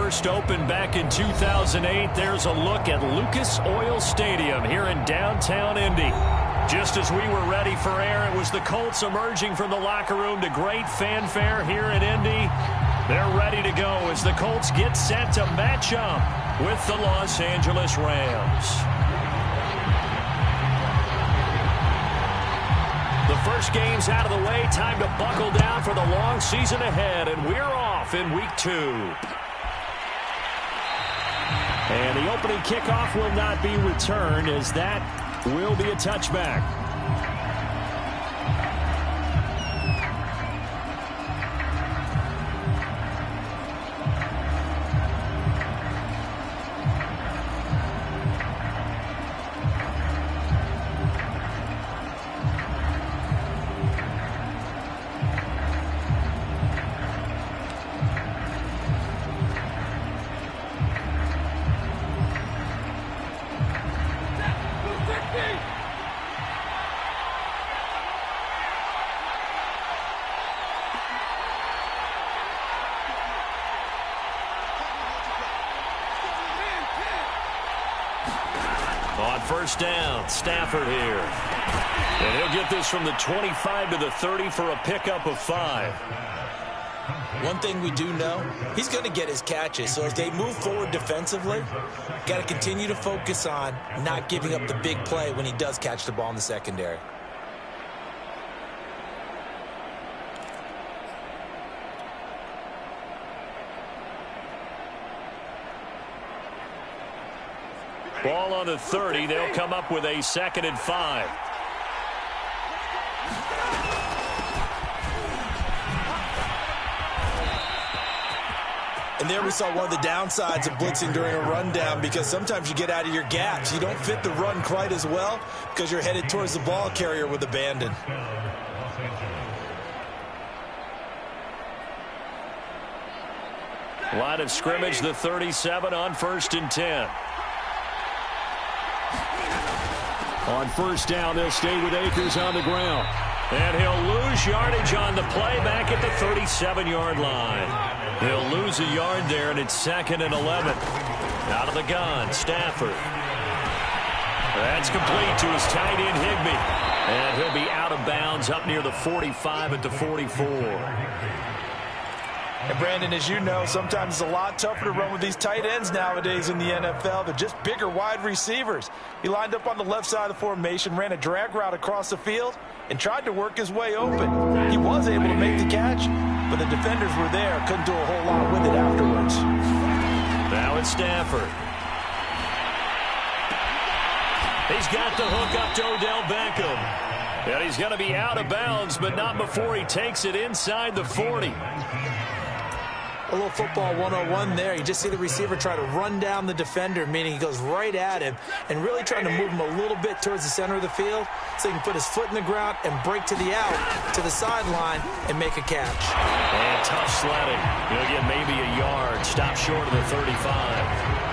first opened back in 2008, there's a look at Lucas Oil Stadium here in downtown Indy. Just as we were ready for air, it was the Colts emerging from the locker room to great fanfare here in Indy. They're ready to go as the Colts get set to match up with the Los Angeles Rams. The first game's out of the way. Time to buckle down for the long season ahead, and we're off in Week 2. And the opening kickoff will not be returned, as that will be a touchback. On first down, Stafford here. And he'll get this from the 25 to the 30 for a pickup of 5. One thing we do know, he's going to get his catches. So as they move forward defensively, got to continue to focus on not giving up the big play when he does catch the ball in the secondary. Ball on the 30. They'll come up with a 2nd and 5. And there we saw one of the downsides of blitzing during a rundown, because sometimes you get out of your gaps. You don't fit the run quite as well because you're headed towards the ball carrier with abandon. Line of scrimmage, the 37 on 1st and 10. On first down, they'll stay with Akers on the ground. And he'll lose yardage on the play back at the 37-yard line. He'll lose a yard there, and it's 2nd and 11. Out of the gun, Stafford. That's complete to his tight end, Higbee. And he'll be out of bounds up near the 45 at the 44. And Brandon, as you know, sometimes it's a lot tougher to run with these tight ends nowadays in the NFL. They're just bigger wide receivers. He lined up on the left side of the formation, ran a drag route across the field, and tried to work his way open. He was able to make the catch, but the defenders were there, couldn't do a whole lot with it afterwards. Now it's Stafford. He's got the hook up to Odell Beckham. And he's going to be out of bounds, but not before he takes it inside the 40. A little football 101 there. You just see the receiver try to run down the defender, meaning he goes right at him and really trying to move him a little bit towards the center of the field so he can put his foot in the ground and break to the out, to the sideline, and make a catch. And tough sledding. He'll get maybe a yard. Stop short of the 35.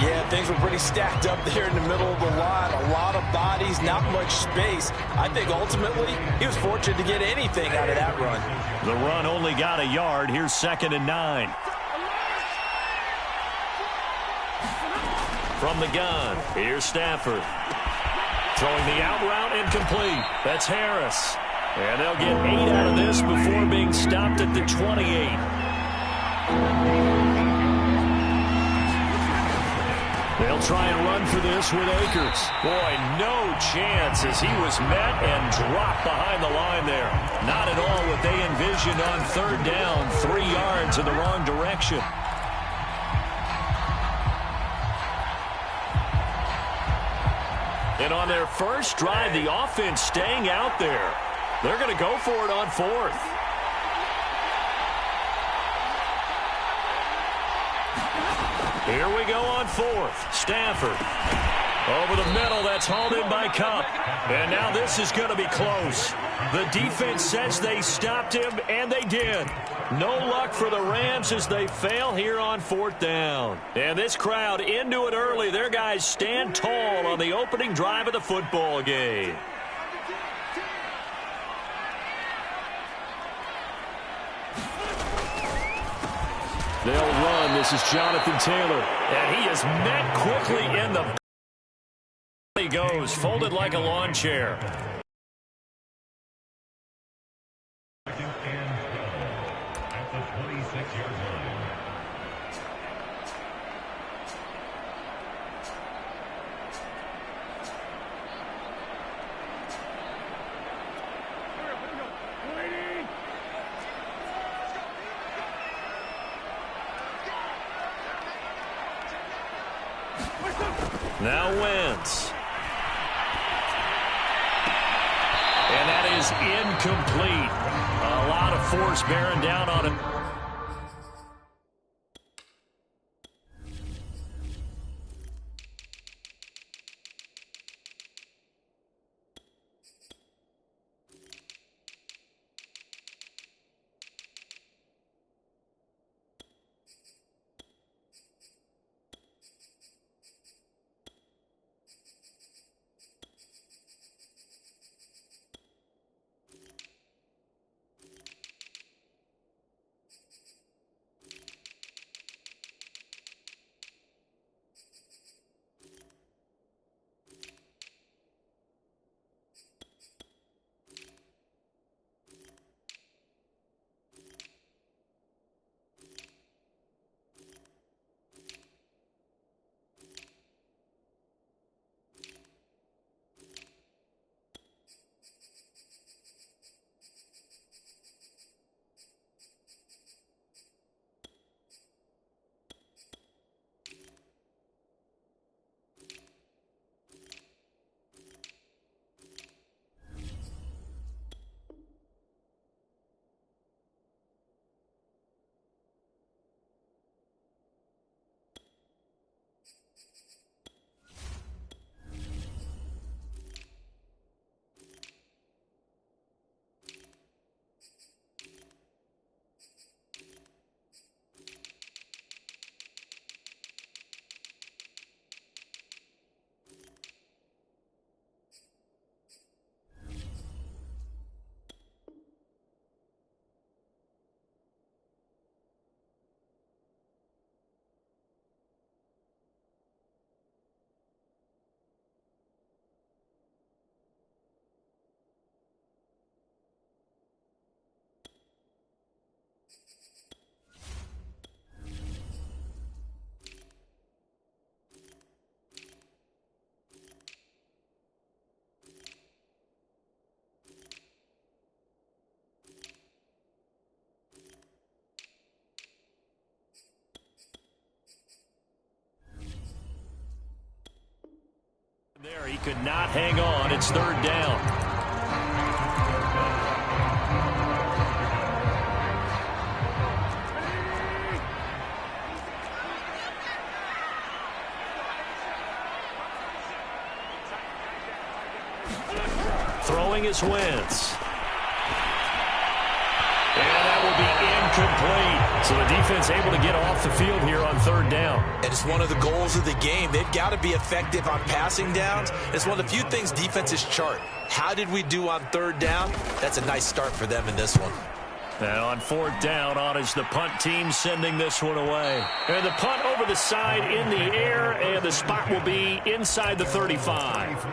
Yeah, things were pretty stacked up there in the middle of the line. A lot of bodies, not much space. I think ultimately he was fortunate to get anything out of that run. The run only got a yard. Here's 2nd and 9. From the gun, here's Stafford. Throwing the out route incomplete. That's Harris. And they'll get 8 out of this before being stopped at the 28. They'll try and run for this with Akers. Boy, no chance as he was met and dropped behind the line there. Not at all what they envisioned on 3rd down. 3 yards in the wrong direction. And on their first drive, the offense staying out there. They're going to go for it on 4th. Here we go on 4th. Stafford. Over the middle, that's hauled in by Cup. And now this is going to be close. The defense says they stopped him, and they did. No luck for the Rams as they fail here on 4th down. And this crowd into it early. Their guys stand tall on the opening drive of the football game. They'll run. This is Jonathan Taylor. And he is met quickly in the... He goes, folded like a lawn chair. At the 26-yard line. Now Wentz. And that is incomplete. A lot of force bearing down on him. There, he could not hang on. It's third down. Throwing is Wentz. And that will be incomplete. So the defense able to get off the field here on third down. And it's one of the goals of the game. They've got to be effective on passing downs. It's one of the few things defenses chart. How did we do on third down? That's a nice start for them in this one. And on fourth down, on is the punt team sending this one away. And the punt over the side in the air, and the spot will be inside the 35.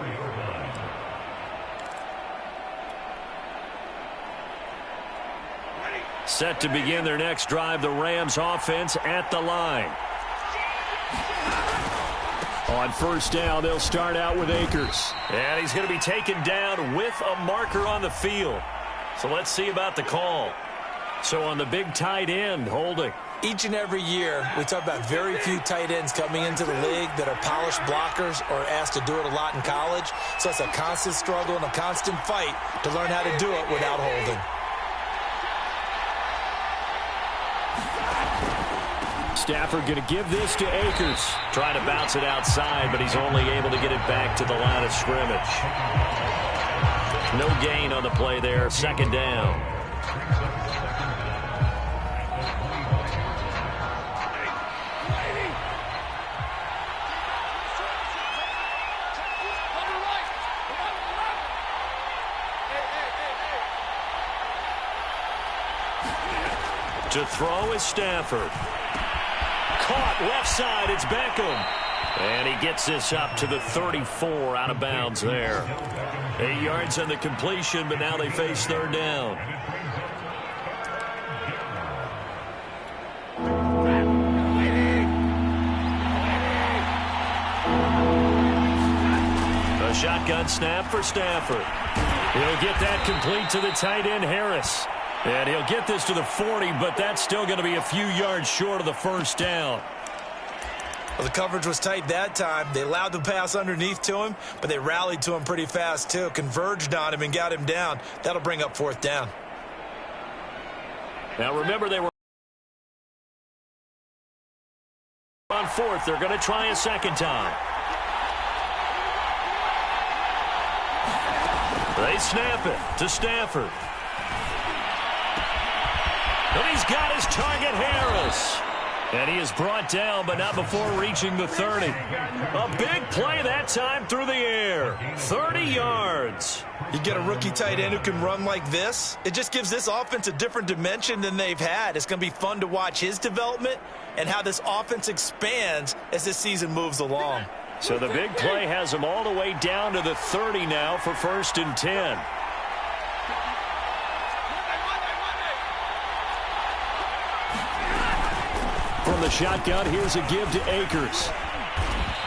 Set to begin their next drive, the Rams offense at the line. On first down, they'll start out with Akers. And he's going to be taken down with a marker on the field. So let's see about the call. So on the big tight end, holding. Each and every year, we talk about very few tight ends coming into the league that are polished blockers or asked to do it a lot in college. So it's a constant struggle and a constant fight to learn how to do it without holding. Stafford going to give this to Akers. Trying to bounce it outside, but he's only able to get it back to the line of scrimmage. No gain on the play there. Second down. To throw is Stafford. caught. Left side, it's Beckham. And he gets this up to the 34, out of bounds there. 8 yards on the completion, but now they face third down. A shotgun snap for Stafford. He'll get that complete to the tight end, Harris. And he'll get this to the 40, but that's still going to be a few yards short of the first down. Well, the coverage was tight that time. They allowed the pass underneath to him, but they rallied to him pretty fast, too. Converged on him and got him down. That'll bring up fourth down. Now, remember, they were on fourth. They're going to try a second time. They snap it to Stafford. And he's got his target, Harris. And he is brought down, but not before reaching the 30. A big play that time through the air. 30 yards. You get a rookie tight end who can run like this, it just gives this offense a different dimension than they've had. It's going to be fun to watch his development and how this offense expands as this season moves along. So the big play has him all the way down to the 30 now for 1st and 10. From the shotgun, here's a give to Akers.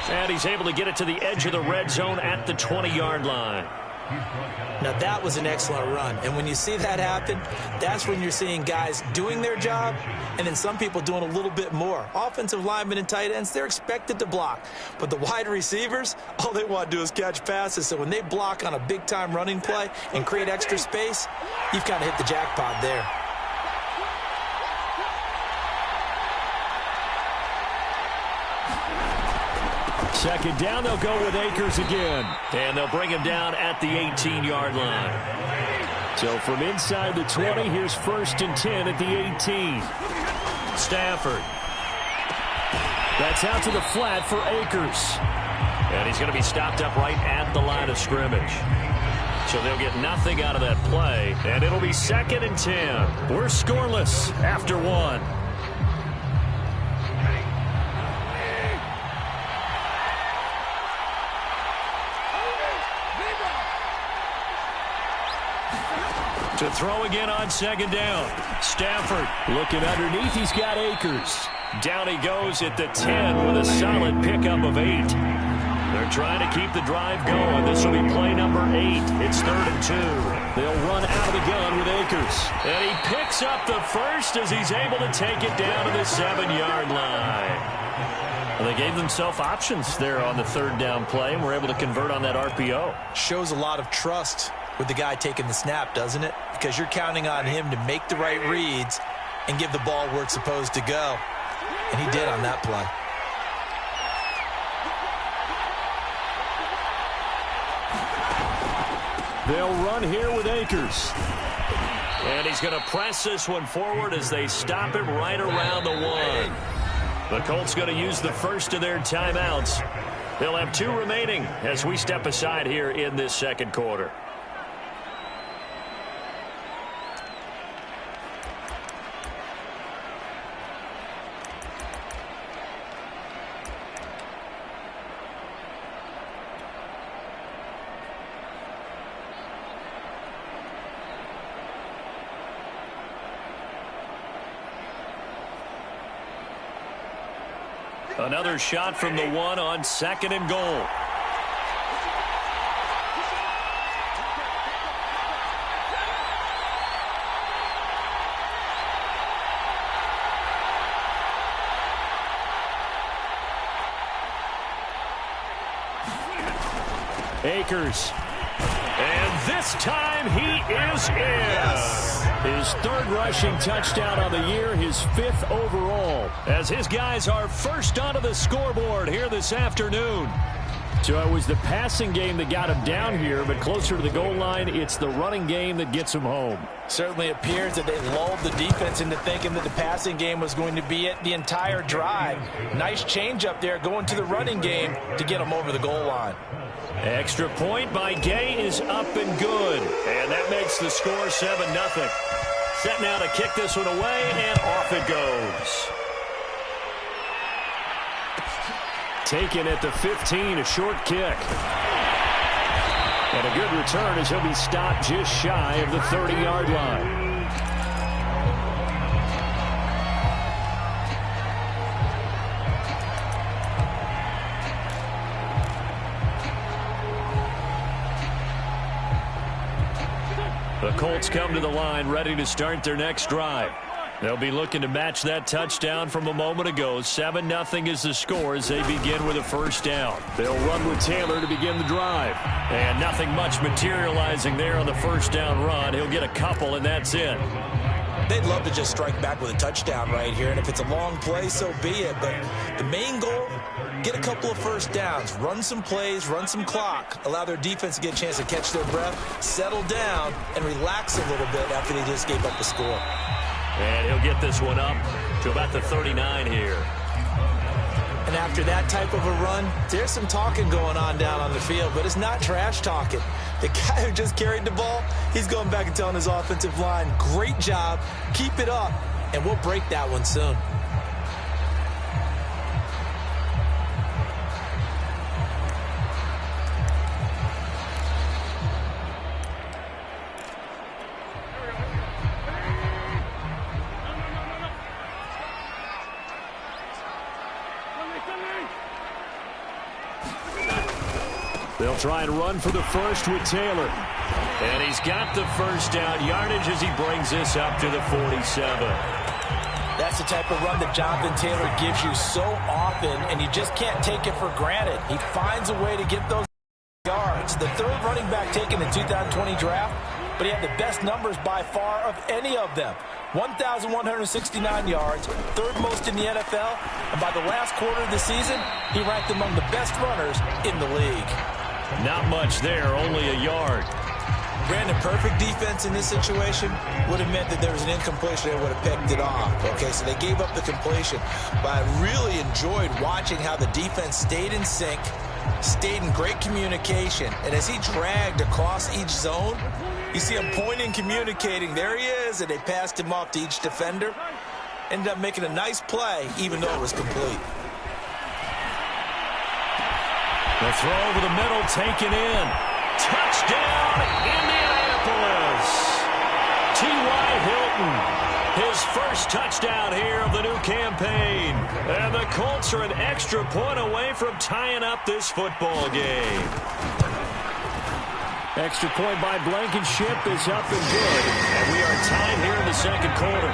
And he's able to get it to the edge of the red zone at the 20-yard line. Now, that was an excellent run. And when you see that happen, that's when you're seeing guys doing their job and then some people doing a little bit more. Offensive linemen and tight ends, they're expected to block. But the wide receivers, all they want to do is catch passes. So when they block on a big-time running play and create extra space, you've kind of hit the jackpot there. Second down, they'll go with Akers again. And they'll bring him down at the 18-yard line. So from inside the 20, here's 1st and 10 at the 18. Stafford. That's out to the flat for Akers. And he's going to be stopped up right at the line of scrimmage. So they'll get nothing out of that play. And it'll be 2nd and 10. We're scoreless after one. To throw again on 2nd down. Stafford looking underneath. He's got Akers. Down he goes at the 10 with a solid pickup of 8. They're trying to keep the drive going. This will be play number 8. It's 3rd and 2. They'll run out of the gun with Akers. And he picks up the first as he's able to take it down to the 7-yard line. Well, they gave themselves options there on the 3rd down play and were able to convert on that RPO. Shows a lot of trust with the guy taking the snap, doesn't it? Because you're counting on him to make the right reads and give the ball where it's supposed to go. And he did on that play. They'll run here with Akers. And he's going to press this one forward as they stop him right around the 1. The Colts going to use the first of their timeouts. They'll have 2 remaining as we step aside here in this 2nd quarter. Another shot from the 1 on 2nd and goal. Akers. And this time he is in. Yes. His 3rd rushing touchdown on the year, his 5th overall, as his guys are first onto the scoreboard here this afternoon. So it was the passing game that got him down here, but closer to the goal line, it's the running game that gets him home. Certainly appears that they lulled the defense into thinking that the passing game was going to be it the entire drive. Nice change up there going to the running game to get him over the goal line. Extra point by Gay is up and good. And that makes the score 7-0. Set now to kick this one away, and off it goes. Taken at the 15, a short kick. And a good return as he'll be stopped just shy of the 30-yard line. The Colts come to the line ready to start their next drive. They'll be looking to match that touchdown from a moment ago. 7-0 is the score as they begin with a first down. They'll run with Taylor to begin the drive. And nothing much materializing there on the first down run. He'll get a couple, and that's it. They'd love to just strike back with a touchdown right here, and if it's a long play, so be it. But the main goal, get a couple of first downs, run some plays, run some clock, allow their defense to get a chance to catch their breath, settle down, and relax a little bit after they just gave up the score. And he'll get this one up to about the 39 here. And after that type of a run, there's some talking going on down on the field, but it's not trash talking. The guy who just carried the ball, he's going back and telling his offensive line, great job, keep it up, and we'll break that one soon. They'll try and run for the first with Taylor. And he's got the first down yardage as he brings this up to the 47. That's the type of run that Jonathan Taylor gives you so often, and you just can't take it for granted. He finds a way to get those yards. The third running back taken in the 2020 draft, but he had the best numbers by far of any of them. 1,169 yards, third most in the NFL, and by the last quarter of the season, he ranked among the best runners in the league. Not much there, only a yard. Brandon, perfect defense in this situation would have meant that there was an incompletion and would have picked it off. Okay, so they gave up the completion. But I really enjoyed watching how the defense stayed in sync, stayed in great communication. And as he dragged across each zone, you see him pointing, communicating. There he is, and they passed him off to each defender. Ended up making a nice play, even though it was complete. The throw over the middle, taken in. Touchdown, Indianapolis. T.Y. Hilton, his first touchdown here of the new campaign. And the Colts are an extra point away from tying up this football game. Extra point by Blankenship is up and good. And we are tied here in the second quarter.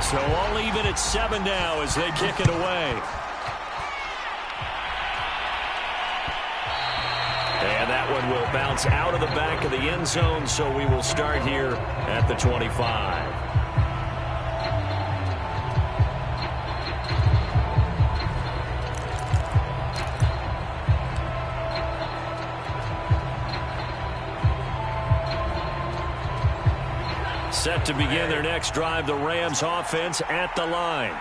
So all even at 7 now as they kick it away. And that one will bounce out of the back of the end zone, so we will start here at the 25. Set to begin their next drive, the Rams offense at the line.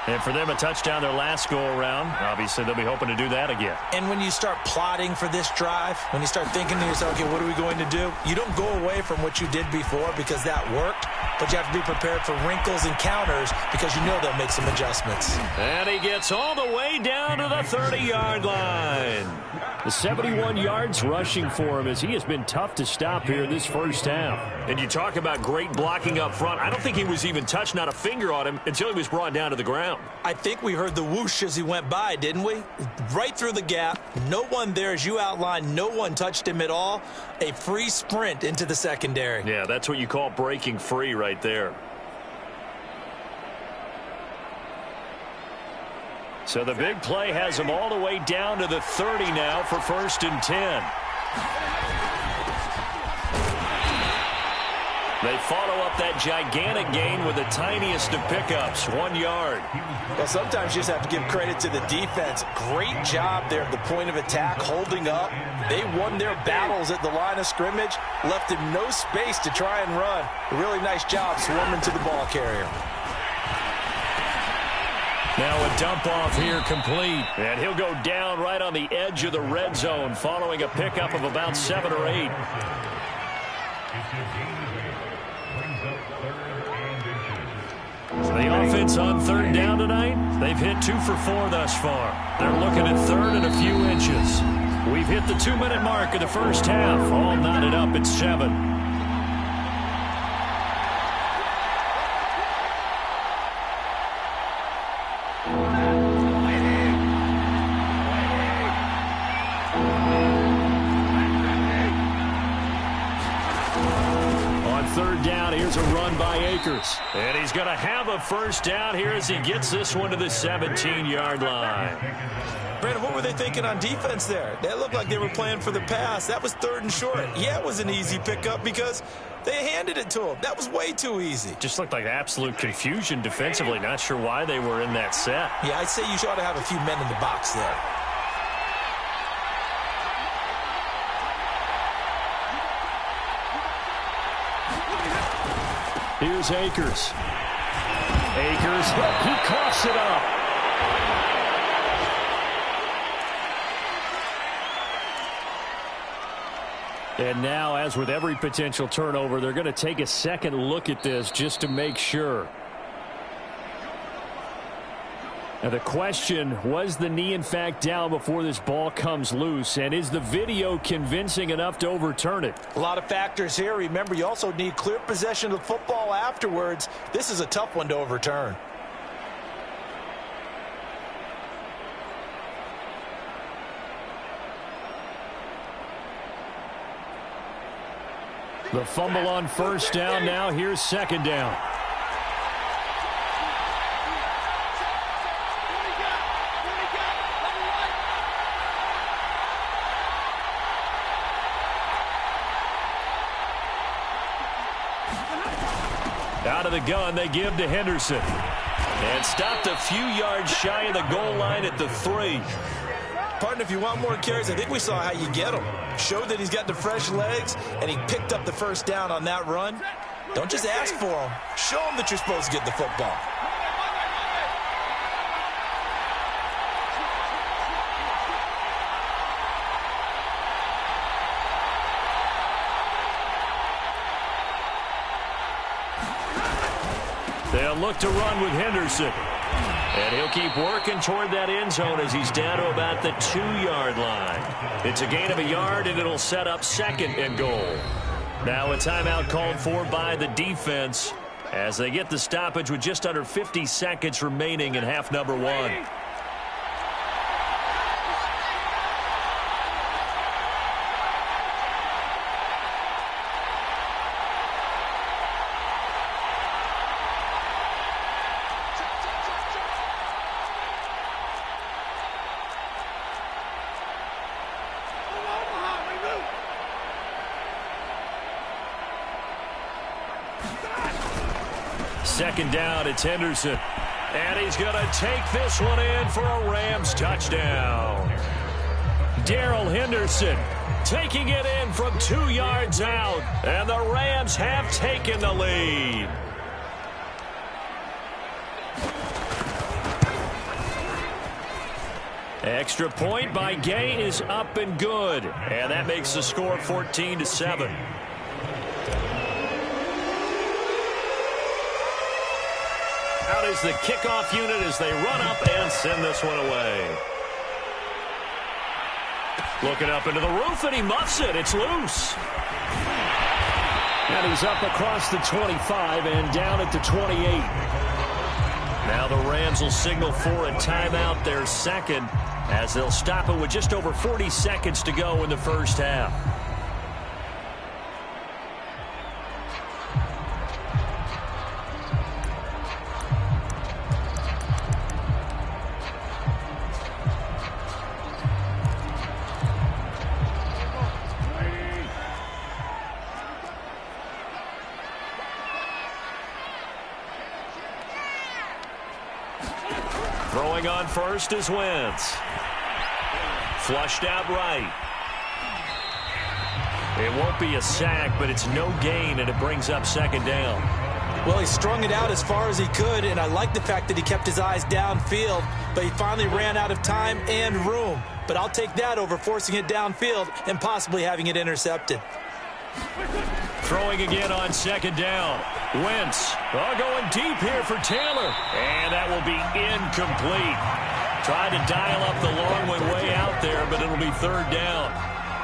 And for them, a touchdown their last go-around. Obviously, they'll be hoping to do that again. And when you start plotting for this drive, when you start thinking to yourself, okay, what are we going to do? You don't go away from what you did before because that worked, but you have to be prepared for wrinkles and counters because you know they'll make some adjustments. And he gets all the way down to the 30-yard line. The 71 yards rushing for him as he has been tough to stop here in this first half. And you talk about great blocking up front. I don't think he was even touched, not a finger on him, until he was brought down to the ground. I think we heard the whoosh as he went by, didn't we? Right through the gap. No one there, as you outlined, no one touched him at all. A free sprint into the secondary. Yeah, that's what you call breaking free right there. So the big play has him all the way down to the 30 now for 1st and 10. They follow up that gigantic gain with the tiniest of pickups, 1 yard. Well, sometimes you just have to give credit to the defense. Great job there at the point of attack, holding up. They won their battles at the line of scrimmage, left him no space to try and run. A really nice job swarming to the ball carrier. Now a dump off here complete. And he'll go down right on the edge of the red zone following a pickup of about 7 or 8. So the offense on third down tonight, they've hit 2 for 4 thus far. They're looking at third and a few inches. We've hit the 2-minute mark of the first half. All knotted up at 7. Third down, here's a run by Akers. And he's going to have a first down here as he gets this one to the 17-yard line. Brandon, what were they thinking on defense there? That looked like they were playing for the pass. That was 3rd and short. Yeah, it was an easy pickup because they handed it to him. That was way too easy. Just looked like absolute confusion defensively. Not sure why they were in that set. Yeah, I'd say you ought to have a few men in the box there. Here's Akers. Akers, he coughs it up. And now, as with every potential turnover, they're going to take a second look at this just to make sure. Now the question, was the knee in fact down before this ball comes loose? And is the video convincing enough to overturn it? A lot of factors here. Remember, you also need clear possession of the football afterwards. This is a tough one to overturn. The fumble on first down. Now here's second down. Out of the gun, they give to Henderson. And stopped a few yards shy of the goal line at the 3. Partner, if you want more carries, I think we saw how you get him. Showed that he's got the fresh legs, and he picked up the first down on that run. Don't just ask for him. Show him that you're supposed to get the football. They'll look to run with Henderson. And he'll keep working toward that end zone as he's down to about the 2-yard line. It's a gain of a yard, and it'll set up 2nd and goal. Now a timeout called for by the defense as they get the stoppage with just under 50 seconds remaining in half number 1. Second down, it's Henderson. And he's going to take this one in for a Rams touchdown. Darrell Henderson taking it in from 2 yards out. And the Rams have taken the lead. Extra point by Gay is up and good. And that makes the score 14-7. Out is the kickoff unit as they run up and send this one away. Looking up into the roof, and he muffs it. It's loose. And he's up across the 25 and down at the 28. Now the Rams will signal for a timeout, their 2nd, as they'll stop it with just over 40 seconds to go in the first half. Throwing on first is Wentz. Flushed out right. It won't be a sack, but it's no gain, and it brings up 2nd down. Well, he strung it out as far as he could, and I like the fact that he kept his eyes downfield, but he finally ran out of time and room. But I'll take that over forcing it downfield and possibly having it intercepted. Throwing again on second down. Wentz going deep here for Taylor. And that will be incomplete. Tried to dial up the long one way out there, but it'll be third down.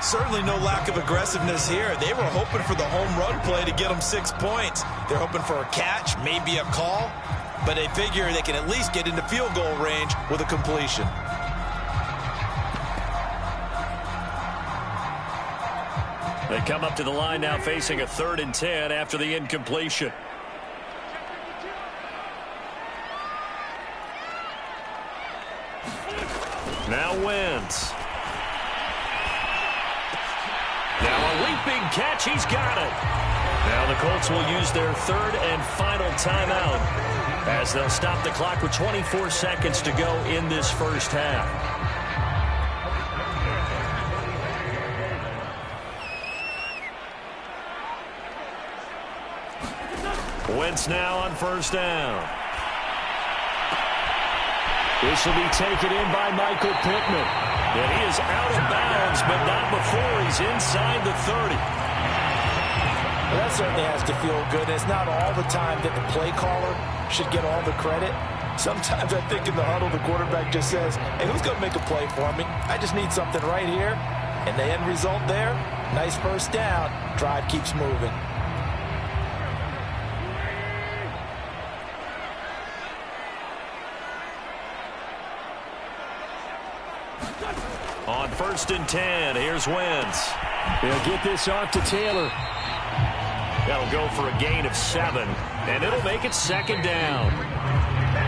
Certainly no lack of aggressiveness here. They were hoping for the home run play to get them 6 points. They're hoping for a catch, maybe a call, but they figure they can at least get into field goal range with a completion. They come up to the line now facing a 3rd and 10 after the incompletion. Now Wentz. Now a leaping catch. He's got it. Now the Colts will use their 3rd and final timeout as they'll stop the clock with 24 seconds to go in this first half. Wentz now on first down. This will be taken in by Michael Pittman. And he is out of bounds, but not before he's inside the 30. Well, that certainly has to feel good. It's not all the time that the play caller should get all the credit. Sometimes I think in the huddle, the quarterback just says, hey, who's going to make a play for me? I just need something right here. And the end result there, nice first down. Drive keeps moving. On 1st and 10, here's Wentz. They'll get this off to Taylor. That'll go for a gain of 7, and it'll make it 2nd down.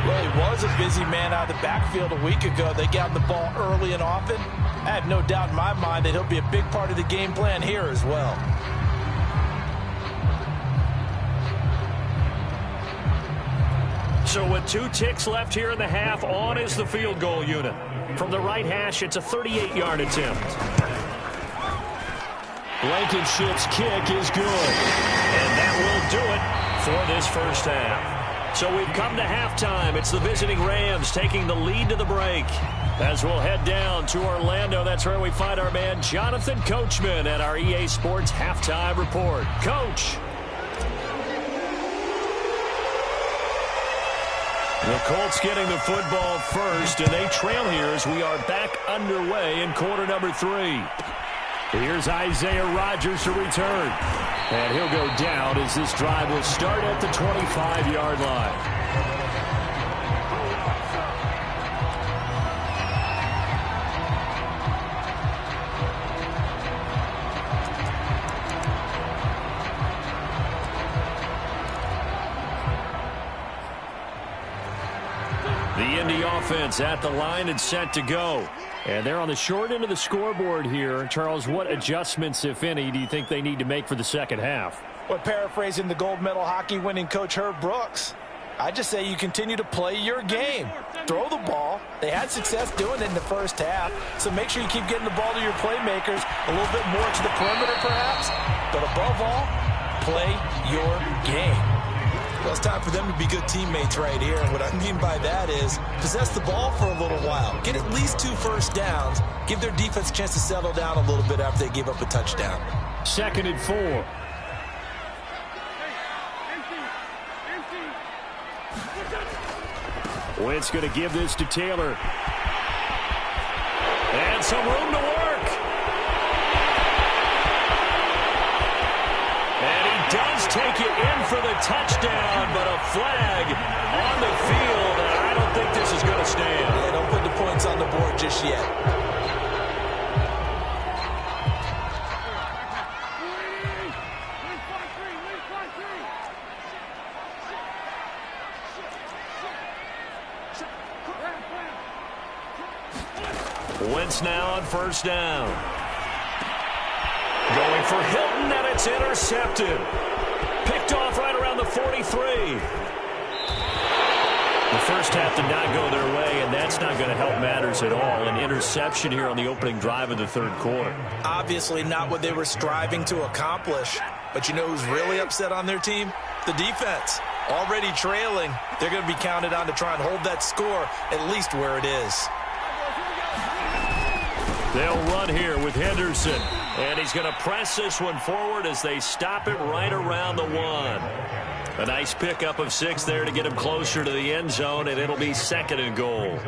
Well, he was a busy man out of the backfield a week ago. They got him the ball early and often. I have no doubt in my mind that he'll be a big part of the game plan here as well. So with 2 ticks left here in the half, on is the field goal unit. From the right hash, it's a 38-yard attempt. Blankenship's kick is good. And that will do it for this first half. So we've come to halftime. It's the visiting Rams taking the lead to the break. As we'll head down to Orlando, that's where we find our man Jonathan Coachman at our EA Sports Halftime Report. Coach. The Colts getting the football first, and they trail here as we are back underway in quarter number 3. Here's Isaiah Rodgers to return. And he'll go down as this drive will start at the 25-yard line. The Indy offense at the line and set to go. And they're on the short end of the scoreboard here. Charles, what adjustments, if any, do you think they need to make for the second half? Well, paraphrasing the gold medal hockey winning coach Herb Brooks, I just say you continue to play your game. Throw the ball. They had success doing it in the first half, so make sure you keep getting the ball to your playmakers, a little bit more to the perimeter perhaps, but above all, play your game. Well, it's time for them to be good teammates right here. And what I mean by that is possess the ball for a little while. Get at least 2 first downs. Give their defense a chance to settle down a little bit after they give up a touchdown. 2nd and 4. Wentz going to give this to Taylor. And some room to work. And he does take it in for the touchdown, but a flag on the field, and I don't think this is going to stand. Yeah, don't put the points on the board just yet. Wentz now on first down. Going for Hilton, and it's intercepted. Picked off right around the 43. The first half did not go their way, and that's not going to help matters at all. An interception here on the opening drive of the third quarter. Obviously not what they were striving to accomplish. But you know who's really upset on their team? The defense. Already trailing. They're going to be counted on to try and hold that score at least where it is. They'll run here with Henderson. And he's going to press this one forward as they stop it right around the 1. A nice pickup of 6 there to get him closer to the end zone, and it'll be 2nd and goal.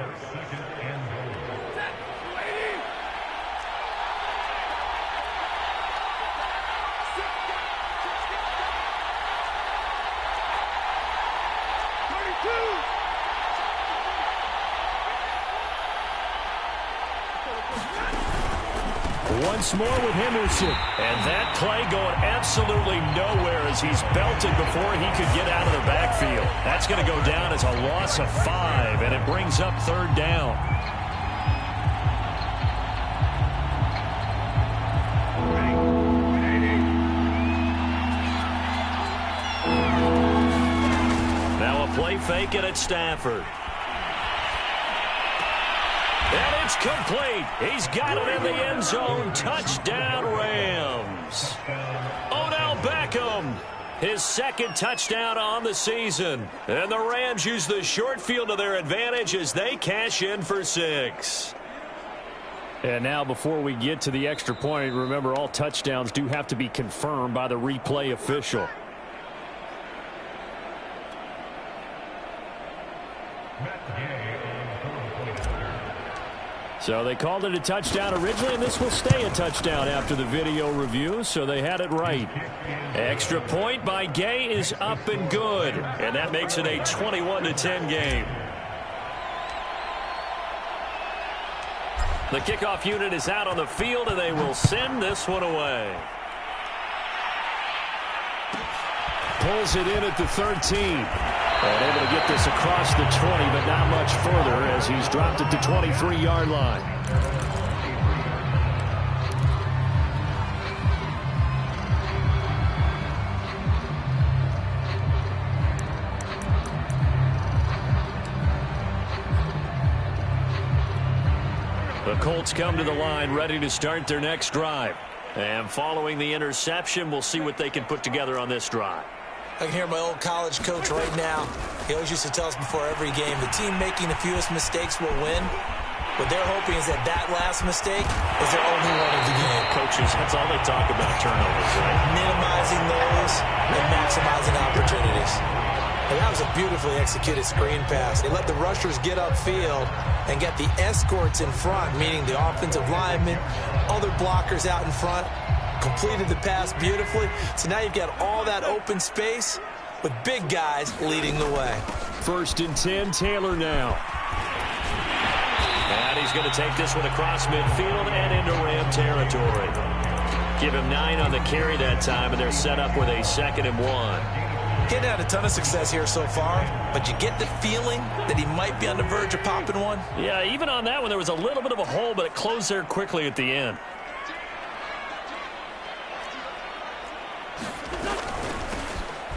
Once more with Henderson. And that play going absolutely nowhere as he's belted before he could get out of the backfield. That's going to go down as a loss of 5, and it brings up 3rd down. Now a play fake it at Stafford. And it's complete. He's got it in the end zone. Touchdown, Rams. Odell Beckham, his 2nd touchdown on the season. And the Rams use the short field to their advantage as they cash in for 6. And now before we get to the extra point, remember all touchdowns do have to be confirmed by the replay official. So they called it a touchdown originally, and this will stay a touchdown after the video review, so they had it right. Extra point by Gay is up and good, and that makes it a 21-10 game. The kickoff unit is out on the field, and they will send this one away. Pulls it in at the 13. And able to get this across the 20, but not much further as he's dropped at the 23-yard line. The Colts come to the line ready to start their next drive. And following the interception, we'll see what they can put together on this drive. I can hear my old college coach right now. He always used to tell us before every game, the team making the fewest mistakes will win. What they're hoping is that that last mistake is their only one of the game. Coaches, that's all they talk about, turnovers, right? Minimizing those and maximizing opportunities. And that was a beautifully executed screen pass. They let the rushers get upfield and get the escorts in front, meaning the offensive linemen, other blockers out in front. Completed the pass beautifully. So now you've got all that open space with big guys leading the way. 1st and 10, Taylor now. And he's going to take this one across midfield and into Ram territory. Give him 9 on the carry that time, and they're set up with a 2nd and 1. Getting had a ton of success here so far, but you get the feeling that he might be on the verge of popping one. Yeah, even on that one, there was a little bit of a hole, but it closed there quickly at the end.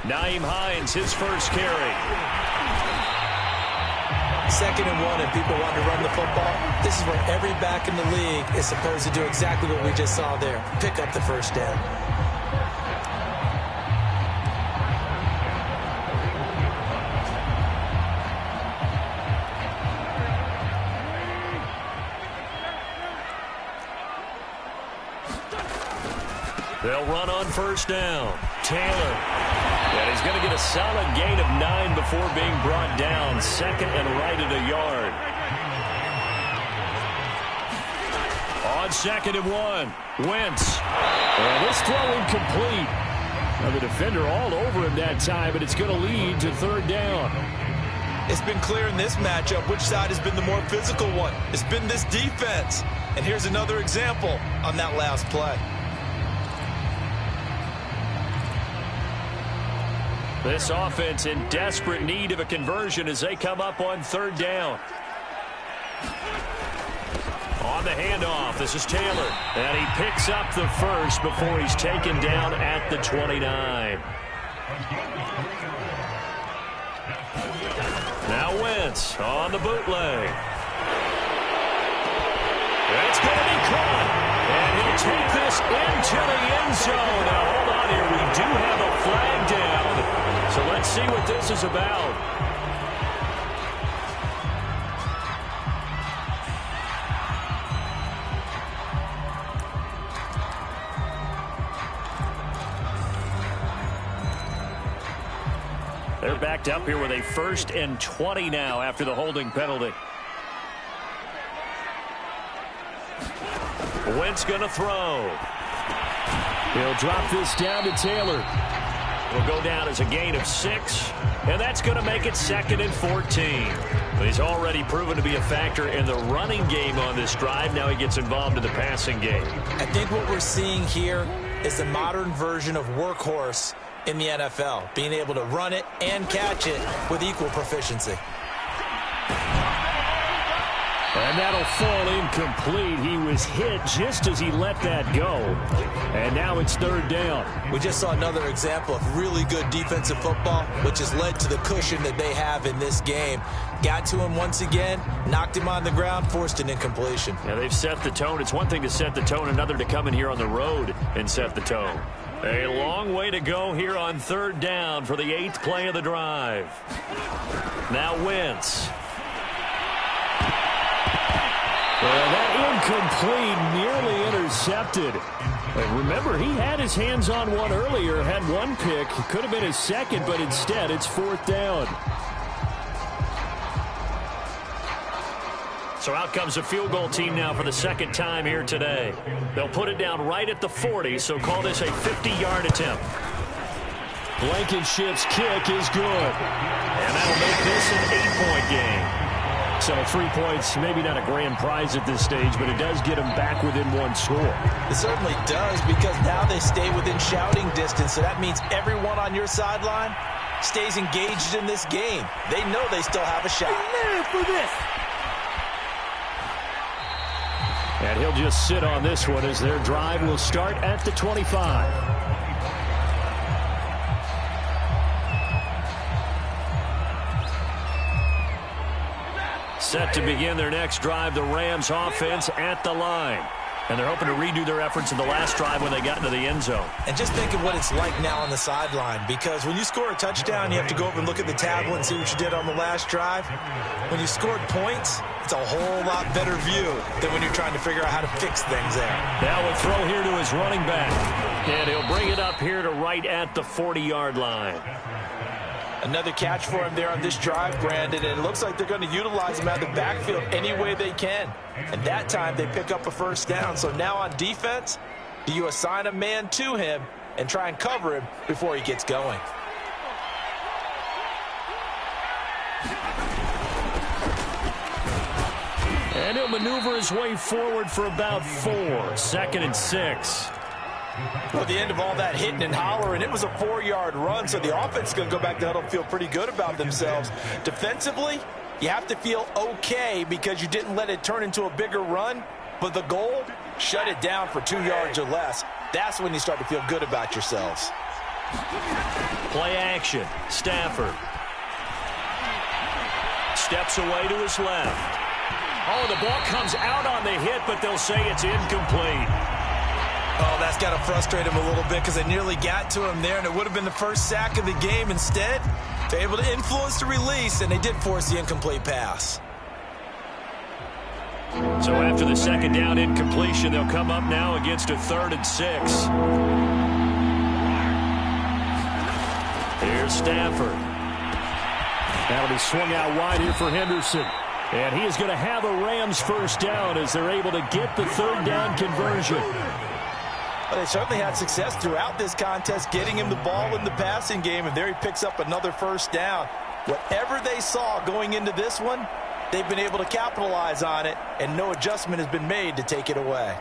Nyheim Hines, his first carry. 2nd and 1, and people want to run the football. This is where every back in the league is supposed to do exactly what we just saw there. Pick up the 1st down. They'll run on 1st down. Taylor. And he's going to get a solid gain of 9 before being brought down. 2nd and right at a yard. On 2nd and 1. Wentz. And this throw incomplete. Now the defender all over him that time, but it's going to lead to 3rd down. It's been clear in this matchup which side has been the more physical one. It's been this defense. And here's another example on that last play. This offense in desperate need of a conversion as they come up on 3rd down. On the handoff, this is Taylor. And he picks up the 1st before he's taken down at the 29. Now Wentz on the bootleg. It's going to be caught. And he'll take this into the end zone. Now hold on here. We do have a flag down. So let's see what this is about. They're backed up here with a 1st and 20 now after the holding penalty. Wentz going to throw. He'll drop this down to Taylor. Will go down as a gain of 6, and that's going to make it 2nd and 14. But he's already proven to be a factor in the running game on this drive. Now he gets involved in the passing game. I think what we're seeing here is the modern version of workhorse in the NFL, being able to run it and catch it with equal proficiency. And that'll fall incomplete. He was hit just as he let that go. And now it's 3rd down. We just saw another example of really good defensive football, which has led to the cushion that they have in this game. Got to him once again, knocked him on the ground, forced an incompletion. Yeah, they've set the tone. It's one thing to set the tone, another to come in here on the road and set the tone. A long way to go here on 3rd down for the 8th play of the drive. Now Wentz. Well, that incomplete, nearly intercepted. And remember, he had his hands on one earlier, had one pick. Could have been his 2nd, but instead it's 4th down. So out comes a field goal team now for the 2nd time here today. They'll put it down right at the 40, so call this a 50-yard attempt. Blankenship's kick is good. And that'll make this an 8-point game. So 3 points, maybe not a grand prize at this stage, but it does get them back within 1 score. It certainly does, because now they stay within shouting distance, so that means everyone on your sideline stays engaged in this game. They know they still have a shot. For this. And he'll just sit on this one as their drive will start at the 25. Set to begin their next drive, the Rams offense at the line. And they're hoping to redo their efforts in the last drive when they got into the end zone. And just think of what it's like now on the sideline, because when you score a touchdown, you have to go over and look at the tablet and see what you did on the last drive. When you scored points, it's a whole lot better view than when you're trying to figure out how to fix things there. Now a throw here to his running back. And he'll bring it up here to right at the 40-yard line. Another catch for him there on this drive, Brandon, and it looks like they're going to utilize him out of the backfield any way they can. And that time they pick up a 1st down. So now on defense, do you assign a man to him and try and cover him before he gets going? And he'll maneuver his way forward for about 4. 2nd and 6. Well, the end of all that hitting and hollering, it was a 4-yard run, so the offense is going to go back to huddle and feel pretty good about themselves. Defensively, you have to feel okay because you didn't let it turn into a bigger run, but the goal, shut it down for 2 yards or less. That's when you start to feel good about yourselves. Play action. Stafford. Steps away to his left. Oh, the ball comes out on the hit, but they'll say it's incomplete. Oh, that's got to frustrate him a little bit because they nearly got to him there, and it would have been the first sack of the game. Instead, they're able to influence the release, and they did force the incomplete pass. So after the 2nd down incompletion, they'll come up now against a 3rd and 6. Here's Stafford. That'll be swung out wide here for Henderson. And he is going to have a Rams 1st down as they're able to get the 3rd down conversion. Well, they certainly had success throughout this contest getting him the ball in the passing game, and there he picks up another 1st down. Whatever they saw going into this one, they've been able to capitalize on it, and no adjustment has been made to take it away.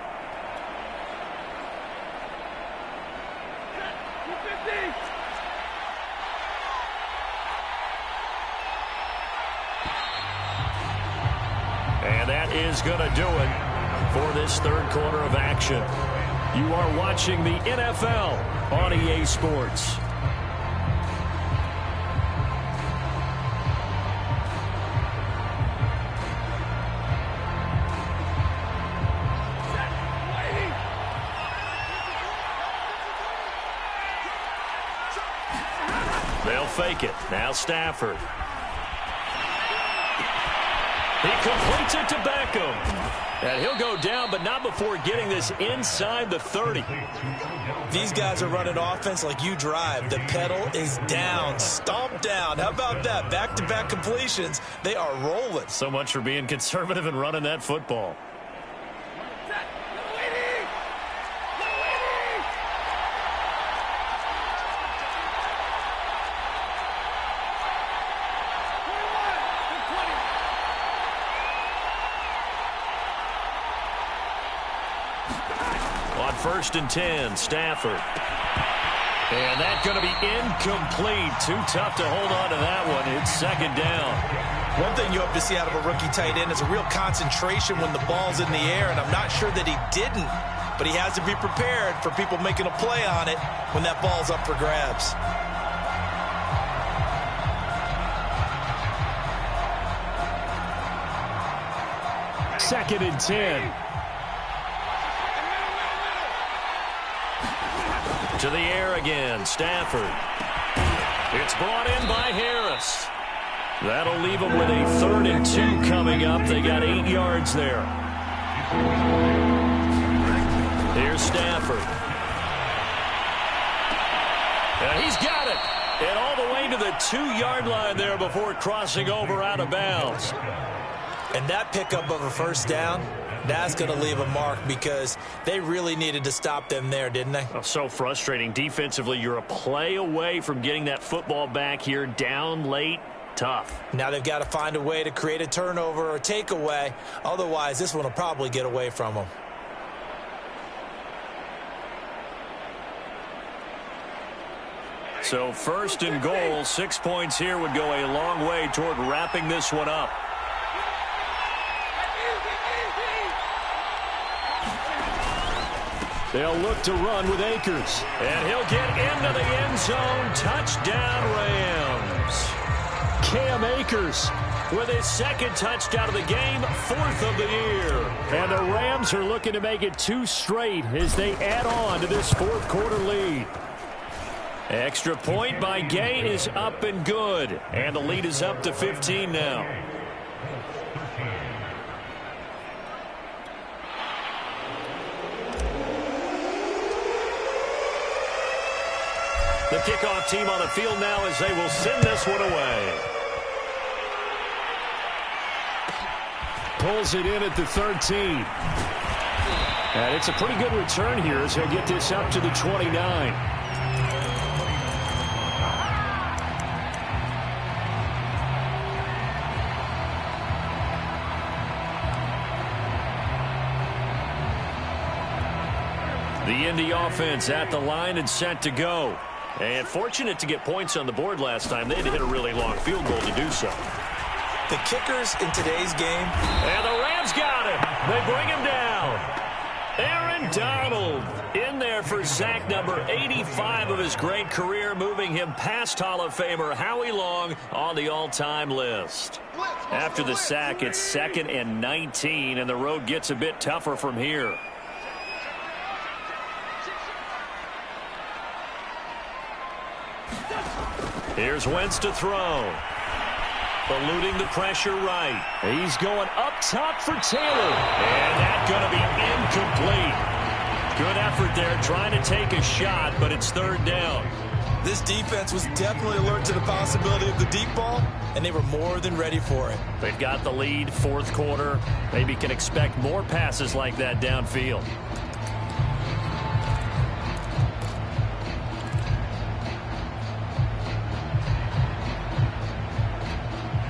And that is going to do it for this 3rd quarter of action. You are watching the NFL on EA Sports. They'll fake it. Now Stafford. He completes it to Beckham. And he'll go down, but not before getting this inside the 30. These guys are running offense like you drive. The pedal is down, stomp down. How about that? Back-to-back completions. They are rolling. So much for being conservative and running that football. On 1st and 10, Stafford. And that's going to be incomplete. Too tough to hold on to that one. It's 2nd down. One thing you hope to see out of a rookie tight end is a real concentration when the ball's in the air, and I'm not sure that he didn't, but he has to be prepared for people making a play on it when that ball's up for grabs. Second and 10. To the air again, Stafford. It's brought in by Harris. That'll leave them with a 3rd and 2 coming up. They got 8 yards there. Here's Stafford. And he's got it. And all the way to the 2-yard line there before crossing over out of bounds. And that pickup of a 1st down, that's going to leave a mark because they really needed to stop them there, didn't they? Oh, so frustrating. Defensively, you're a play away from getting that football back here. Down late, tough. Now they've got to find a way to create a turnover or takeaway. Otherwise, this one will probably get away from them. So 1st and goal, 6 points here would go a long way toward wrapping this one up. They'll look to run with Akers. And he'll get into the end zone. Touchdown, Rams. Cam Akers with his 2nd touchdown of the game, 4th of the year. And the Rams are looking to make it 2 straight as they add on to this 4th quarter lead. Extra point by Gay is up and good. And the lead is up to 15 now. The kickoff team on the field now as they will send this one away. Pulls it in at the 13. And it's a pretty good return here as he'll get this up to the 29. The Indy offense at the line and set to go. And fortunate to get points on the board last time. They had to hit a really long field goal to do so. The kickers in today's game. And the Rams got him. They bring him down. Aaron Donald in there for sack number 85 of his great career, moving him past Hall of Famer Howie Long on the all-time list. After the sack, it's 2nd and 19, and the road gets a bit tougher from here. Here's Wentz to throw. Eluding the pressure right. He's going up top for Taylor. And that's going to be incomplete. Good effort there trying to take a shot, but it's 3rd down. This defense was definitely alert to the possibility of the deep ball, and they were more than ready for it. They've got the lead, 4th quarter. Maybe can expect more passes like that downfield.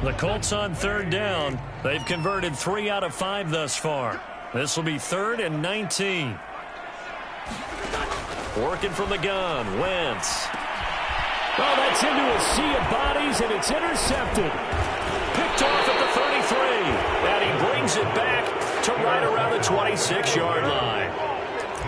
The Colts on 3rd down. They've converted 3 out of 5 thus far. This will be 3rd and 19. Working from the gun, Wentz. Oh, that's into a sea of bodies, and it's intercepted. Picked off at the 33. And he brings it back to right around the 26-yard line.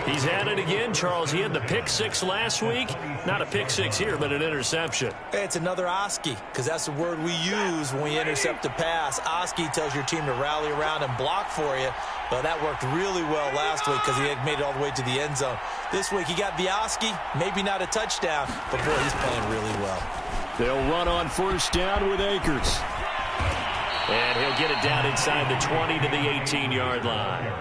He's at it again, Charles. He had the pick 6 last week. Not a pick 6 here, but an interception. It's another Oski, because that's the word we use when we intercept a pass. Oski tells your team to rally around and block for you. Well, that worked really well last week because he had made it all the way to the end zone. This week he got the Oski, maybe not a touchdown, but boy, he's playing really well. They'll run on 1st down with Akers. And he'll get it down inside the 20 to the 18-yard line.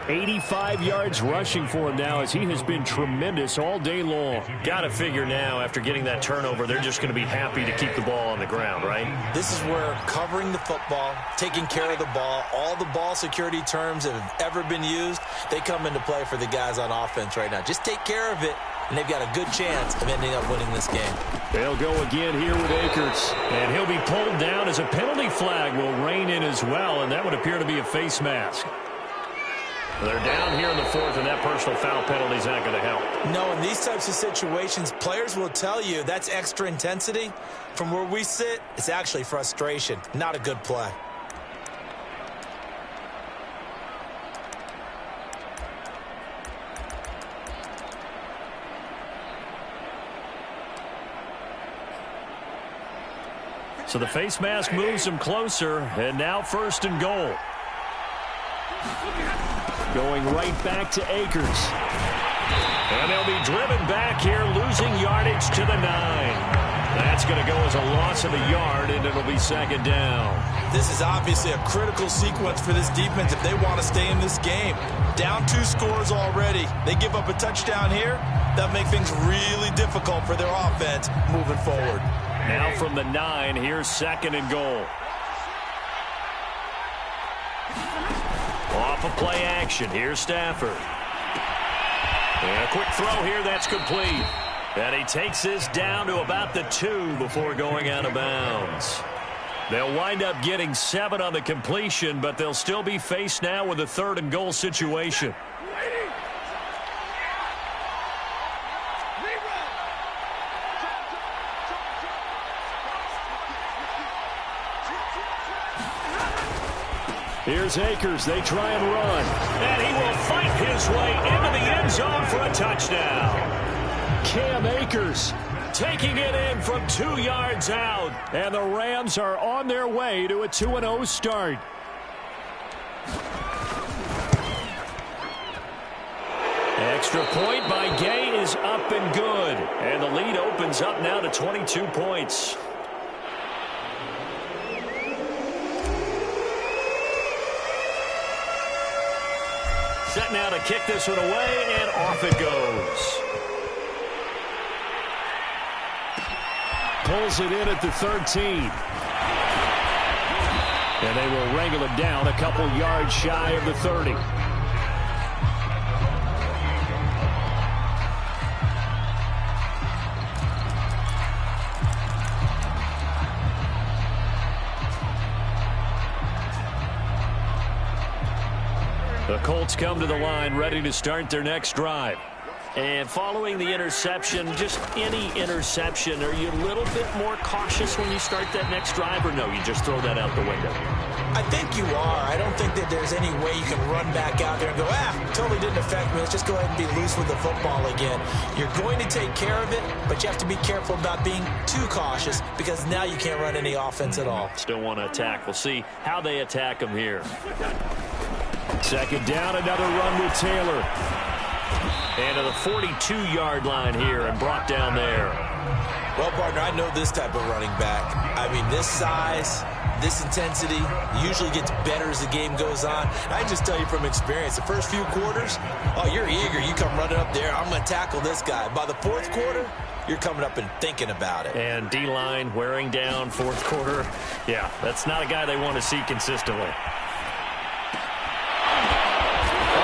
85 yards rushing for him now, as he has been tremendous all day long. Got to figure now, after getting that turnover, they're just going to be happy to keep the ball on the ground, right? This is where covering the football, taking care of the ball, all the ball security terms that have ever been used, they come into play for the guys on offense right now. Just take care of it, and they've got a good chance of ending up winning this game. They'll go again here with Akers. And he'll be pulled down as a penalty flag will rein in as well, and that would appear to be a face mask. They're down here in the fourth, and that personal foul penalty is not going to help. No, in these types of situations, players will tell you that's extra intensity. From where we sit, it's actually frustration, not a good play. So the face mask moves him closer, and now 1st and goal. Going right back to Akers. And they'll be driven back here, losing yardage to the 9. That's going to go as a loss of a yard, and it'll be 2nd down. This is obviously a critical sequence for this defense if they want to stay in this game. Down 2 scores already. They give up a touchdown here. That makes things really difficult for their offense moving forward. Now from the 9, here's 2nd and goal. Off of play action, here's Stafford. And a quick throw here, that's complete. And he takes this down to about the 2 before going out of bounds. They'll wind up getting 7 on the completion, but they'll still be faced now with a 3rd and goal situation. Here's Akers. They try and run. And he will fight his way into the end zone for a touchdown. Cam Akers taking it in from 2 yards out. And the Rams are on their way to a 2-0 start. Extra point by Gay is up and good. And the lead opens up now to 22 points. Set now to kick this one away, and off it goes. Pulls it in at the 13. And they will wrangle it down a couple yards shy of the 30. The Colts come to the line ready to start their next drive. And following the interception, just any interception, are you a little bit more cautious when you start that next drive, or no, you just throw that out the window? I think you are. I don't think that there's any way you can run back out there and go, totally didn't affect me. Let's just go ahead and be loose with the football again. You're going to take care of it, but you have to be careful about being too cautious because now you can't run any offense at all. Still want to attack. We'll see how they attack them here. 2nd down, another run with Taylor. And to the 42-yard line here and brought down there. Well, partner, I know this type of running back. I mean, this size, this intensity usually gets better as the game goes on. And I just tell you from experience, the first few quarters, you're eager. You come running up there, I'm going to tackle this guy. By the 4th quarter, you're coming up and thinking about it. And D-line wearing down 4th quarter. Yeah, that's not a guy they want to see consistently.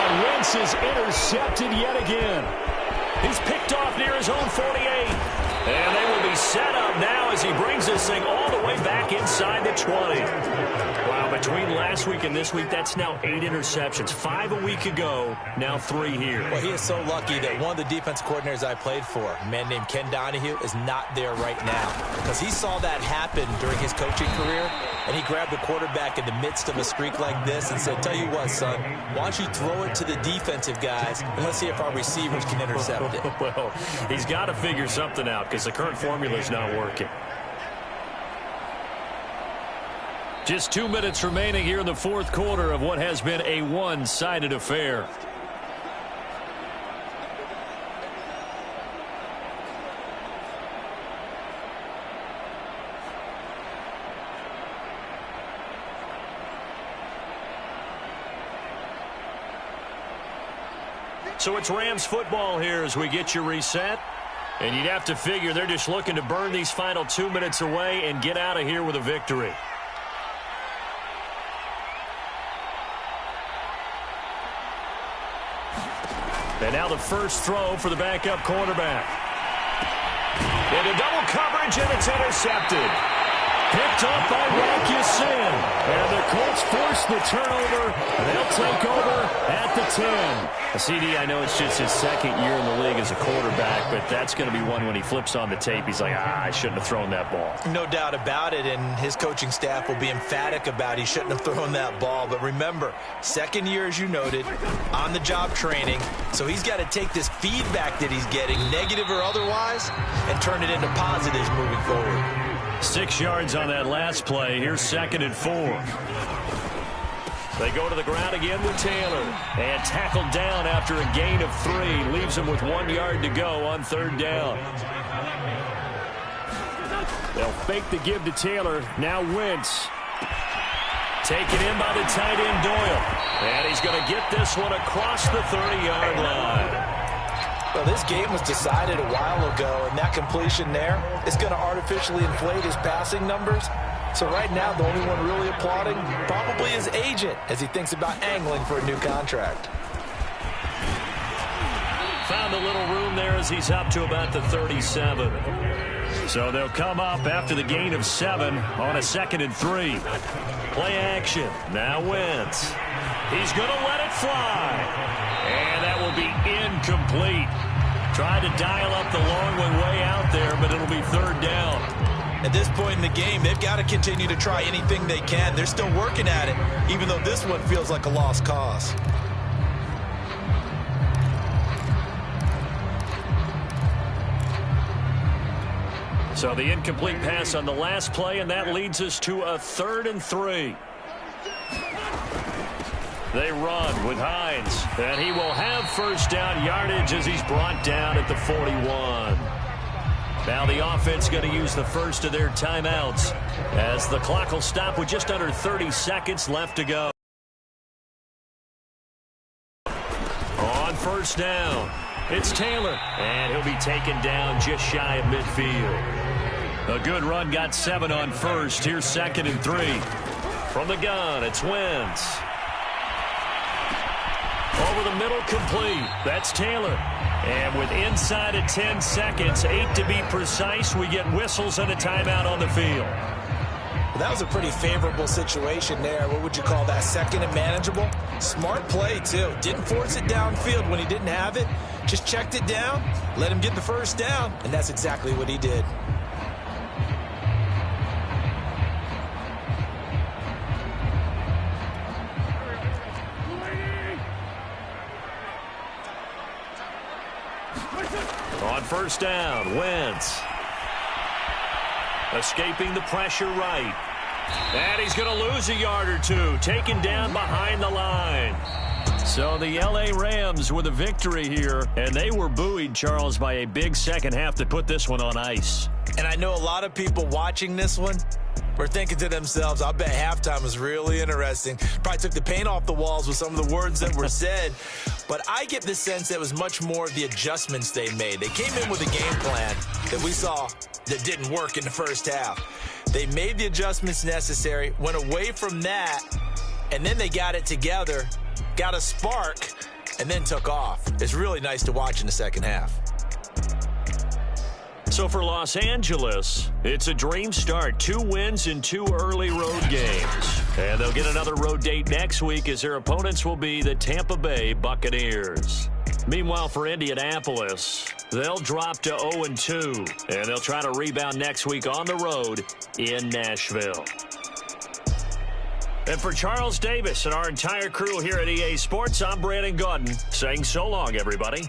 Wentz is intercepted yet again. He's picked off near his own 48. And they will be set up now as he brings this thing all the way back inside the 20. Wow, between last week and this week, that's now 8 interceptions. 5 a week ago, now 3 here. Well, he is so lucky that one of the defense coordinators I played for, a man named Ken Donahue, is not there right now. Because he saw that happen during his coaching career, and he grabbed the quarterback in the midst of a streak like this and said, tell you what, son, why don't you throw it to the defensive guys, and let's see if our receivers can intercept it. Well, he's got to figure something out because the current formula is not working. Just 2 minutes remaining here in the 4th quarter of what has been a one-sided affair. So it's Rams football here as we get you reset. And you'd have to figure they're just looking to burn these final 2 minutes away and get out of here with a victory. And now the first throw for the backup quarterback. Into double coverage, and it's intercepted. Picked up by Rakusin. And the Colts force the turnover. They'll take over at the 10. CD, I know it's just his second year in the league as a quarterback, but that's going to be one when he flips on the tape. He's like, I shouldn't have thrown that ball. No doubt about it, and his coaching staff will be emphatic about he shouldn't have thrown that ball. But remember, second year, as you noted, on-the-job training, so he's got to take this feedback that he's getting, negative or otherwise, and turn it into positives moving forward. 6 yards on that last play. Here's 2nd and 4. They go to the ground again with Taylor. And tackled down after a gain of 3. Leaves him with 1 yard to go on 3rd down. They'll fake the give to Taylor. Now Wentz. Taken in by the tight end Doyle. And he's going to get this one across the 30-yard line. Well, this game was decided a while ago, and that completion there is going to artificially inflate his passing numbers. So right now, the only one really applauding probably his agent as he thinks about angling for a new contract. Found a little room there as he's up to about the 37. So they'll come up after the gain of 7 on a 2nd and 3. Play action. Now Wentz. He's going to let it fly. And that will be incomplete. Tried to dial up the long one way out there, but it'll be 3rd down. At this point in the game, they've got to continue to try anything they can. They're still working at it, even though this one feels like a lost cause. So the incomplete pass on the last play, and that leads us to a 3rd and 3. They run with Hines, and he will have first down yardage as he's brought down at the 41. Now the offense going to use the first of their timeouts as the clock will stop with just under 30 seconds left to go. On first down, it's Taylor, and he'll be taken down just shy of midfield. A good run got 7 on first. Here's 2nd and 3. From the gun, it's Wentz. Over the middle, complete. That's Taylor. And with inside of 10 seconds, 8 to be precise, we get whistles and a timeout on the field. Well, that was a pretty favorable situation there. What would you call that? 2nd and manageable? Smart play, too. Didn't force it downfield when he didn't have it. Just checked it down, let him get the first down, and that's exactly what he did. On first down, Wentz. Escaping the pressure right. And he's going to lose a yard or 2. Taken down behind the line. So the L.A. Rams with a victory here. And they were buoyed, Charles, by a big second half that put this one on ice. And I know a lot of people watching this one were thinking to themselves, I bet halftime was really interesting. Probably took the paint off the walls with some of the words that were said. But I get the sense that it was much more of the adjustments they made. They came in with a game plan that we saw that didn't work in the first half. They made the adjustments necessary, went away from that, and then they got it together, got a spark, and then took off. It's really nice to watch in the second half. So for Los Angeles, it's a dream start. 2 wins in 2 early road games. And they'll get another road date next week as their opponents will be the Tampa Bay Buccaneers. Meanwhile, for Indianapolis, they'll drop to 0-2. And they'll try to rebound next week on the road in Nashville. And for Charles Davis and our entire crew here at EA Sports, I'm Brandon Gaudin saying so long, everybody.